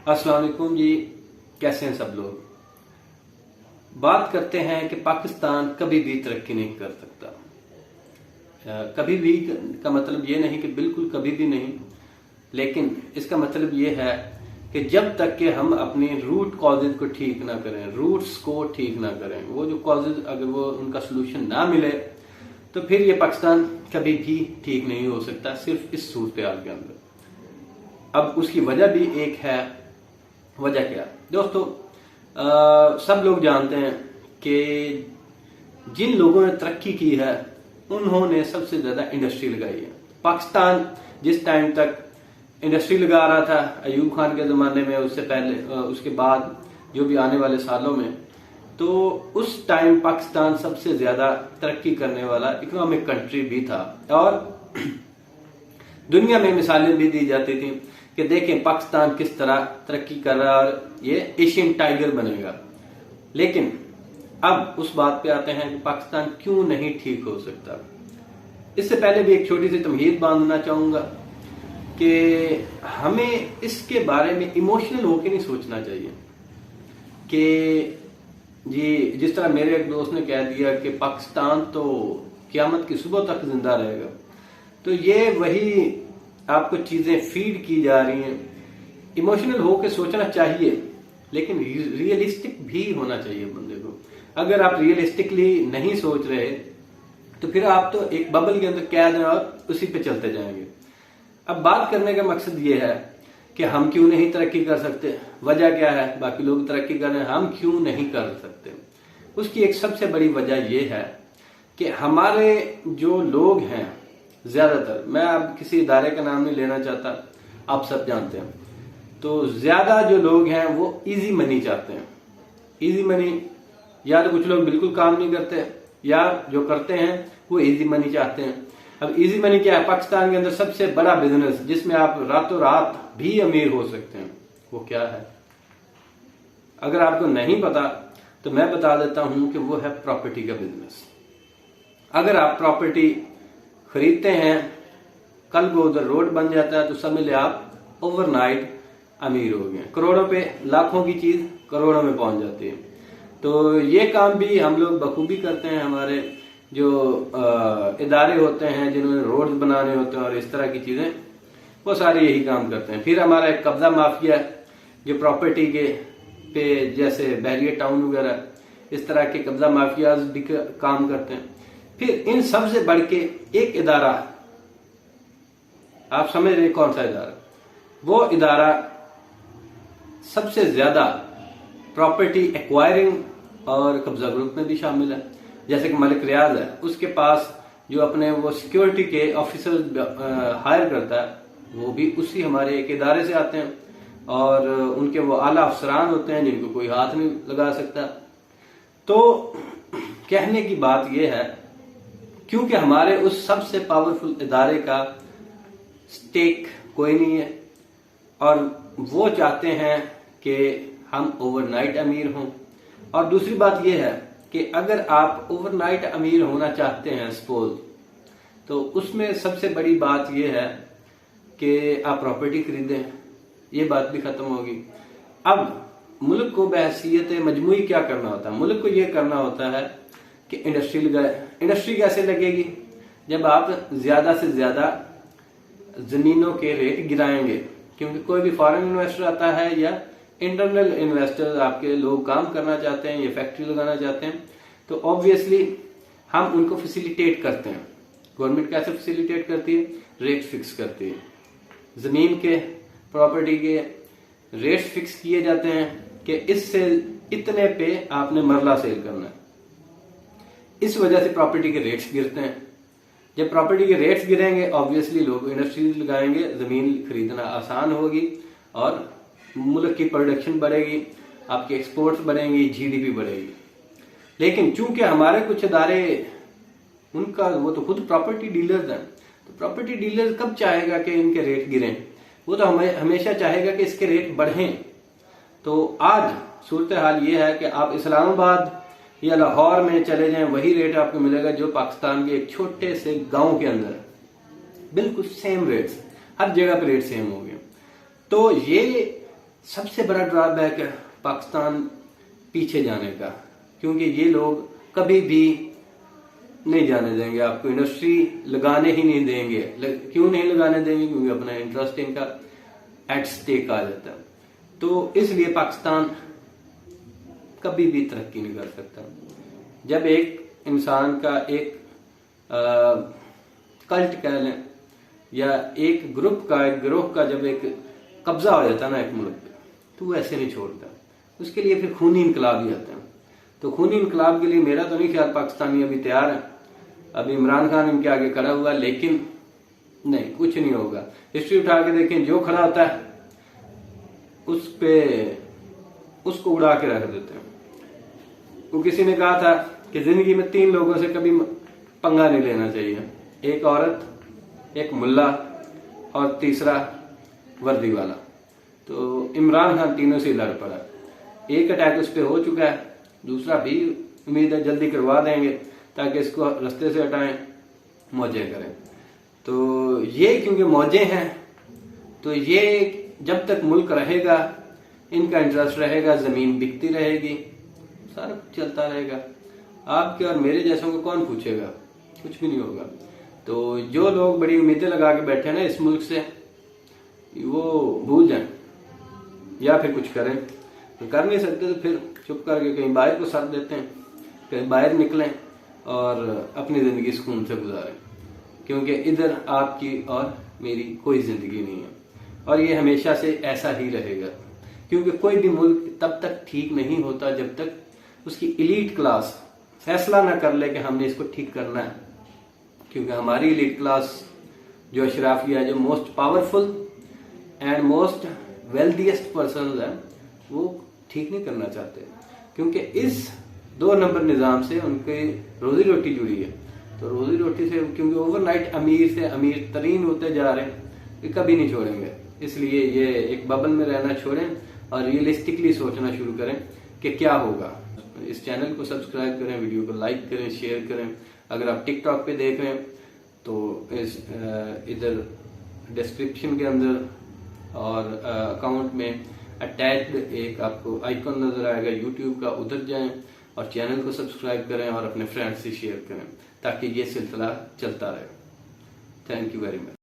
अस्सलाम वालेकुम जी। कैसे हैं सब लोग। बात करते हैं कि पाकिस्तान कभी भी तरक्की नहीं कर सकता। कभी भी का मतलब ये नहीं कि बिल्कुल कभी भी नहीं, लेकिन इसका मतलब ये है कि जब तक कि हम अपनी रूट कॉजेज को ठीक ना करें, रूट्स को ठीक ना करें, वो जो कॉजेज अगर वो उनका सोल्यूशन ना मिले तो फिर ये पाकिस्तान कभी भी ठीक नहीं हो सकता, सिर्फ इस सूरत हाल के अंदर। अब उसकी वजह भी एक है। वजह क्या दोस्तों, सब लोग जानते हैं कि जिन लोगों ने तरक्की की है उन्होंने सबसे ज्यादा इंडस्ट्री लगाई है। पाकिस्तान जिस टाइम तक इंडस्ट्री लगा रहा था अयूब खान के जमाने में, उससे पहले उसके बाद जो भी आने वाले सालों में, तो उस टाइम पाकिस्तान सबसे ज्यादा तरक्की करने वाला इकोनॉमिक कंट्री भी था। और दुनिया में मिसालें भी दी जाती थी कि देखें पाकिस्तान किस तरह तरक्की कर रहा है और ये एशियन टाइगर बनेगा। लेकिन अब उस बात पे आते हैं कि पाकिस्तान क्यों नहीं ठीक हो सकता। इससे पहले भी एक छोटी सी तमहीद बांधना चाहूंगा कि हमें इसके बारे में इमोशनल होकर नहीं सोचना चाहिए कि जी जिस तरह मेरे एक दोस्त ने कह दिया कि पाकिस्तान तो क़यामत की सुबह तक जिंदा रहेगा, तो ये वही आपको चीजें फीड की जा रही हैं। इमोशनल होकर सोचना चाहिए, लेकिन रियलिस्टिक भी होना चाहिए बंदे को। अगर आप रियलिस्टिकली नहीं सोच रहे तो फिर आप तो एक बबल के अंदर कैद हैं और उसी पे चलते जाएंगे। अब बात करने का मकसद ये है कि हम क्यों नहीं तरक्की कर सकते। वजह क्या है, बाकी लोग तरक्की कर रहे हैं, हम क्यों नहीं कर सकते। उसकी एक सबसे बड़ी वजह यह है कि हमारे जो लोग हैं, ज्यादातर, मैं अब किसी इदारे का नाम नहीं लेना चाहता, आप सब जानते हैं, तो ज्यादा जो लोग हैं वो इजी मनी चाहते हैं। इजी मनी, या तो कुछ लोग बिल्कुल काम नहीं करते, या जो करते हैं वो इजी मनी चाहते हैं। अब इजी मनी क्या है? पाकिस्तान के अंदर सबसे बड़ा बिजनेस जिसमें आप रातों रात भी अमीर हो सकते हैं, वो क्या है? अगर आपको नहीं पता तो मैं बता देता हूं कि वो है प्रॉपर्टी का बिजनेस। अगर आप प्रॉपर्टी खरीदते हैं, कल को उधर रोड बन जाता है, तो समझ ले आप ओवरनाइट अमीर हो गए। करोड़ों पे, लाखों की चीज करोड़ों में पहुंच जाती है। तो ये काम भी हम लोग बखूबी करते हैं। हमारे जो इदारे होते हैं जिन्होंने रोड बनाने होते हैं और इस तरह की चीजें, वो सारे यही काम करते हैं। फिर हमारा एक कब्जा माफिया जो प्रॉपर्टी के पे, जैसे बहरिया टाउन वगैरह, इस तरह के कब्जा माफियाज भी काम करते हैं। फिर इन सब से बढ़ के एक इदारा, आप समझ रहे कौन सा इदारा? वो इदारा सबसे ज्यादा प्रॉपर्टी एक्वायरिंग और कब्जा ग्रुप में भी शामिल है। जैसे कि मलिक रियाज है, उसके पास जो अपने वो सिक्योरिटी के ऑफिसर हायर करता है, वो भी उसी हमारे एक इदारे से आते हैं, और उनके वो आला अफसरान होते हैं जिनको कोई हाथ नहीं लगा सकता। तो कहने की बात यह है, क्योंकि हमारे उस सबसे पावरफुल इदारे का स्टेक कोई नहीं है, और वो चाहते हैं कि हम ओवरनाइट अमीर हों। और दूसरी बात यह है कि अगर आप ओवरनाइट अमीर होना चाहते हैं सपोज, तो उसमें सबसे बड़ी बात यह है कि आप प्रॉपर्टी खरीदें, ये बात भी खत्म होगी। अब मुल्क को बहैसियत मजमूई क्या करना होता है? मुल्क को यह करना होता है कि इंडस्ट्री लगाए। इंडस्ट्री कैसे लगेगी? जब आप ज्यादा से ज्यादा जमीनों के रेट गिराएंगे, क्योंकि कोई भी फॉरेन इन्वेस्टर आता है या इंटरनल इन्वेस्टर, आपके लोग काम करना चाहते हैं या फैक्ट्री लगाना चाहते हैं, तो ऑब्वियसली हम उनको फैसिलिटेट करते हैं। गवर्नमेंट कैसे फैसिलिटेट करती है? रेट फिक्स करती है। जमीन के, प्रॉपर्टी के रेट्स फिक्स किए जाते हैं कि इससे इतने पे आपने मरला सेल करना है। इस वजह से प्रॉपर्टी के रेट्स गिरते हैं। जब प्रॉपर्टी के रेट्स गिरेंगे, ऑब्वियसली लोग इंडस्ट्रीज लगाएंगे, जमीन खरीदना आसान होगी और मुल्क की प्रोडक्शन बढ़ेगी, आपकी एक्सपोर्ट्स बढ़ेंगी, जीडीपी बढ़ेगी। लेकिन चूंकि हमारे कुछ इदारे, उनका वो तो खुद प्रॉपर्टी डीलर्स हैं, तो प्रॉपर्टी डीलर कब चाहेगा कि इनके रेट गिरें? वो तो हमेशा चाहेगा कि इसके रेट बढ़ें। तो आज सूरत हाल ये है कि आप इस्लामाबाद या लाहौर में चले जाएं, वही रेट आपको मिलेगा जो पाकिस्तान के एक छोटे से गांव के अंदर, बिल्कुल सेम रेट्स, हर जगह पे रेट सेम हो गए। तो ये सबसे बड़ा ड्रॉबैक है पाकिस्तान पीछे जाने का, क्योंकि ये लोग कभी भी नहीं जाने देंगे आपको, इंडस्ट्री लगाने ही नहीं देंगे। क्यों नहीं लगाने देंगे? क्योंकि अपना इंटरेस्ट इनका एट स्टेक आ जाता है। तो इसलिए पाकिस्तान कभी भी तरक्की नहीं कर सकता। जब एक इंसान का एक कल्ट कह लें या एक ग्रुप का, एक गिरोह का जब एक कब्जा हो जाता है ना एक मुल्क पे, तो वो ऐसे नहीं छोड़ता, उसके लिए फिर खूनी इनकलाब ही आता है। तो खूनी इनकलाब के लिए मेरा तो नहीं ख्याल पाकिस्तानी अभी तैयार है। अभी इमरान खान इनके आगे खड़ा हुआ, लेकिन नहीं, कुछ नहीं होगा। हिस्ट्री उठा के देखें, जो खड़ा होता है उस पे उसको उड़ा के रख देते हैं। वो किसी ने कहा था कि जिंदगी में 3 लोगों से कभी पंगा नहीं लेना चाहिए, एक औरत, एक मुल्ला और तीसरा वर्दी वाला। तो इमरान खान तीनों से लड़ पड़ा। एक अटैक उस पर हो चुका है, दूसरा भी उम्मीद है जल्दी करवा देंगे ताकि इसको रास्ते से हटाएं, मौजें करें। तो ये क्योंकि मौजें हैं, तो ये जब तक मुल्क रहेगा, इनका इंटरेस्ट रहेगा, जमीन बिकती रहेगी, सारा कुछ चलता रहेगा। आपके और मेरे जैसों को कौन पूछेगा? कुछ भी नहीं होगा। तो जो लोग बड़ी उम्मीदें लगा के बैठे हैं ना इस मुल्क से, वो भूल जाएं या फिर कुछ करें। तो कर नहीं सकते तो फिर चुप करके कहीं बाहर को साथ देते हैं, कहीं बाहर निकलें और अपनी जिंदगी सुकून से गुजारें, क्योंकि इधर आपकी और मेरी कोई जिंदगी नहीं है और ये हमेशा से ऐसा ही रहेगा। क्योंकि कोई भी मुल्क तब तक ठीक नहीं होता जब तक उसकी इलीट क्लास फैसला ना कर ले कि हमने इसको ठीक करना है। क्योंकि हमारी इलीट क्लास जो अशराफिया है, जो most powerful and most wealthiest person है, वो ठीक नहीं करना चाहते, क्योंकि इस 2 नंबर निजाम से उनके रोजी रोटी जुड़ी है। तो रोजी रोटी से, क्योंकि ओवरनाइट अमीर से अमीर तरीन होते जा रहे हैं, ये कभी नहीं छोड़ेंगे। इसलिए ये एक बबल में रहना छोड़ें और रियलिस्टिकली सोचना शुरू करें कि क्या होगा। इस चैनल को सब्सक्राइब करें, वीडियो को लाइक करें, शेयर करें। अगर आप टिकटॉक पे देख रहे हैं तो इस इधर डिस्क्रिप्शन के अंदर और अकाउंट में अटैच्ड एक आपको आइकन नजर आएगा यूट्यूब का, उधर जाएं और चैनल को सब्सक्राइब करें और अपने फ्रेंड्स से शेयर करें ताकि ये सिलसिला चलता रहे। Thank you very much.